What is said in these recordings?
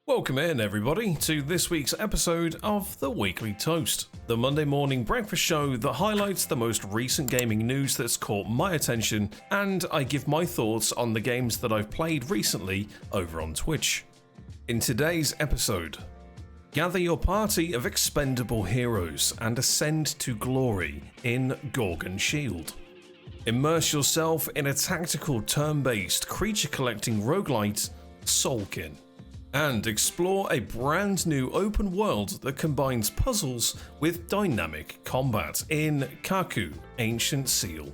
Welcome in, everybody, to this week's episode of The Weekly Toast, the Monday morning breakfast show that highlights the most recent gaming news that's caught my attention, and I give my thoughts on the games that I've played recently over on Twitch. In today's episode, gather your party of expendable heroes and ascend to glory in Gorgon Shield. Immerse yourself in a tactical turn-based creature-collecting roguelite, Soulkin. And explore a brand new open world that combines puzzles with dynamic combat in Kaku, Ancient Seal.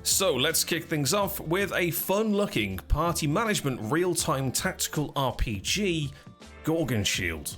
So let's kick things off with a fun-looking party management real-time tactical RPG, Gorgon Shield.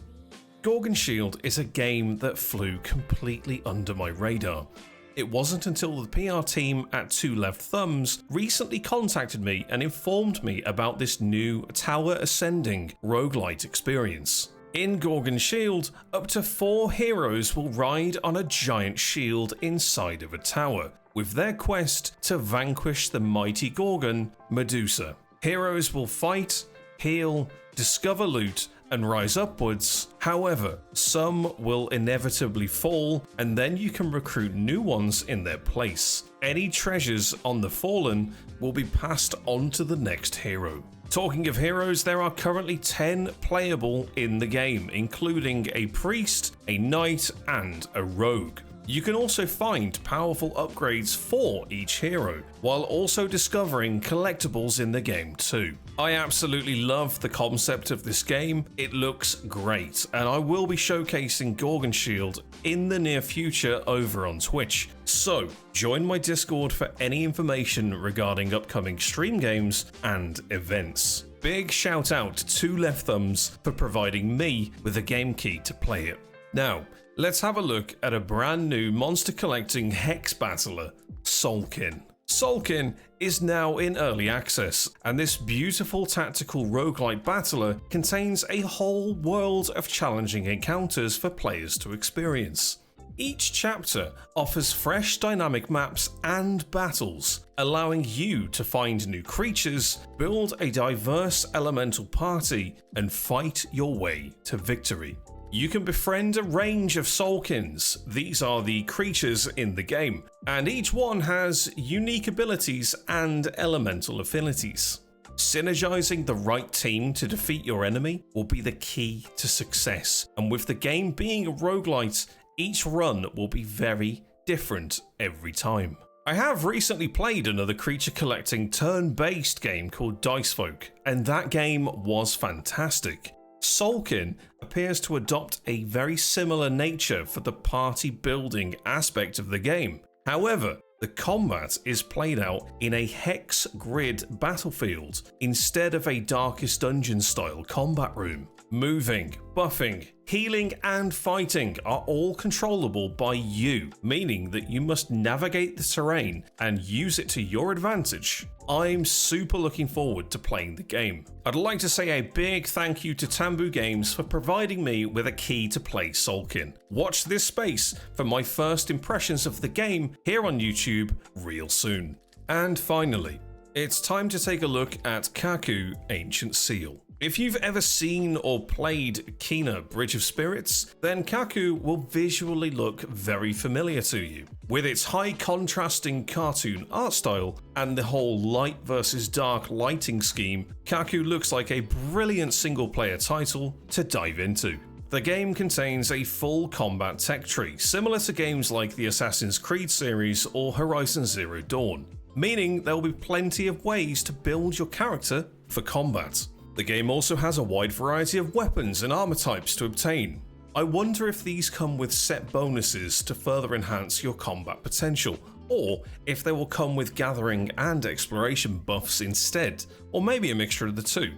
Gorgon Shield is a game that flew completely under my radar. It wasn't until the PR team at Two Left Thumbs recently contacted me and informed me about this new tower ascending roguelite experience. In Gorgon Shield, up to 4 heroes will ride on a giant shield inside of a tower, with their quest to vanquish the mighty Gorgon, Medusa. Heroes will fight, heal, discover loot, and rise upwards. However, some will inevitably fall, and then you can recruit new ones in their place. Any treasures on the fallen will be passed on to the next hero. Talking of heroes, there are currently 10 playable in the game, including a priest, a knight, and a rogue. You can also find powerful upgrades for each hero, while also discovering collectibles in the game too. I absolutely love the concept of this game. It looks great, and I will be showcasing Gorgon Shield in the near future over on Twitch. So join my Discord for any information regarding upcoming stream games and events. Big shout out to Two Left Thumbs for providing me with a game key to play it. Now, let's have a look at a brand new monster collecting hex battler, Soulkin. Soulkin is now in early access, and this beautiful tactical roguelite battler contains a whole world of challenging encounters for players to experience. Each chapter offers fresh dynamic maps and battles, allowing you to find new creatures, build a diverse elemental party, and fight your way to victory. You can befriend a range of Soulkins. These are the creatures in the game, and each one has unique abilities and elemental affinities. Synergizing the right team to defeat your enemy will be the key to success, and with the game being a roguelite, each run will be very different every time. I have recently played another creature collecting turn-based game called Dice Folk, and that game was fantastic. Soulkin appears to adopt a very similar nature for the party building aspect of the game. However, the combat is played out in a hex grid battlefield instead of a Darkest Dungeon style combat room. Moving, buffing, healing, and fighting are all controllable by you, meaning that you must navigate the terrain and use it to your advantage. I'm super looking forward to playing the game. I'd like to say a big thank you to Tambu Games for providing me with a key to play Soulkin. Watch this space for my first impressions of the game here on YouTube real soon. And finally, it's time to take a look at Kaku, Ancient Seal. If you've ever seen or played Kena Bridge of Spirits, then Kaku will visually look very familiar to you. With its high contrasting cartoon art style and the whole light versus dark lighting scheme, Kaku looks like a brilliant single player title to dive into. The game contains a full combat tech tree, similar to games like the Assassin's Creed series or Horizon Zero Dawn, meaning there will be plenty of ways to build your character for combat. The game also has a wide variety of weapons and armor types to obtain. I wonder if these come with set bonuses to further enhance your combat potential, or if they will come with gathering and exploration buffs instead, or maybe a mixture of the two.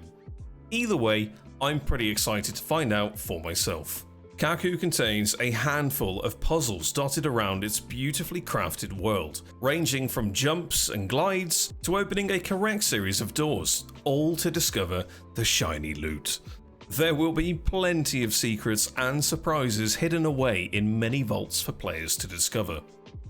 Either way, I'm pretty excited to find out for myself. Kaku contains a handful of puzzles dotted around its beautifully crafted world, ranging from jumps and glides to opening a correct series of doors, all to discover the shiny loot. There will be plenty of secrets and surprises hidden away in many vaults for players to discover.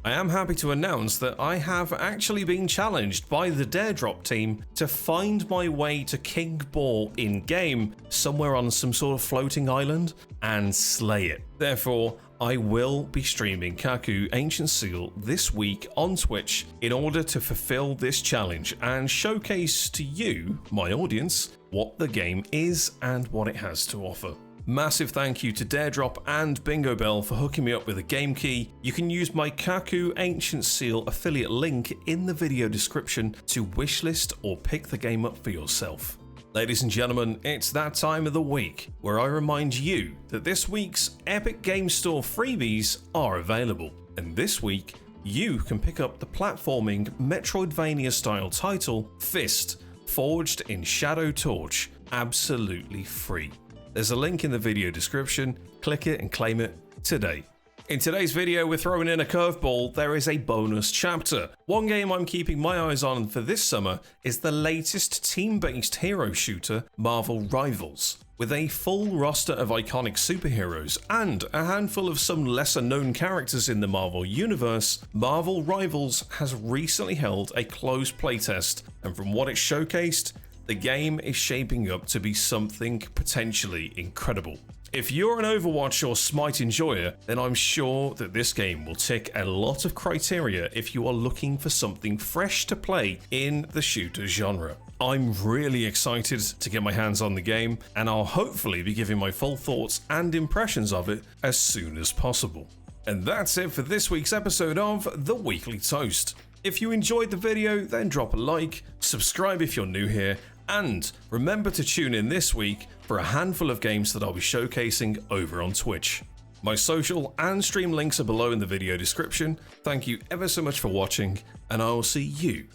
I am happy to announce that I have actually been challenged by the Daredrop team to find my way to King Ball in-game, somewhere on some sort of floating island, and slay it. Therefore, I will be streaming Kaku Ancient Seal this week on Twitch in order to fulfill this challenge and showcase to you, my audience, what the game is and what it has to offer. Massive thank you to Daredrop and Bingo Bell for hooking me up with a game key. You can use my Kaku Ancient Seal affiliate link in the video description to wishlist or pick the game up for yourself. Ladies and gentlemen, it's that time of the week where I remind you that this week's Epic Game Store freebies are available. And this week, you can pick up the platforming Metroidvania style title Fist, Forged in Shadow Torch, absolutely free. There's a link in the video description, click it and claim it today. In today's video, we're throwing in a curveball. There is a bonus chapter. One game I'm keeping my eyes on for this summer is the latest team-based hero shooter, Marvel Rivals. With a full roster of iconic superheroes and a handful of some lesser-known characters in the Marvel universe, Marvel Rivals has recently held a closed playtest, and from what it showcased, the game is shaping up to be something potentially incredible. If you're an Overwatch or Smite enjoyer, then I'm sure that this game will tick a lot of criteria if you are looking for something fresh to play in the shooter genre. I'm really excited to get my hands on the game, and I'll hopefully be giving my full thoughts and impressions of it as soon as possible. And that's it for this week's episode of The Weekly Toast. If you enjoyed the video, then drop a like, subscribe if you're new here, and remember to tune in this week for a handful of games that I'll be showcasing over on Twitch. My social and stream links are below in the video description. Thank you ever so much for watching, and I will see you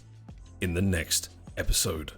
in the next episode.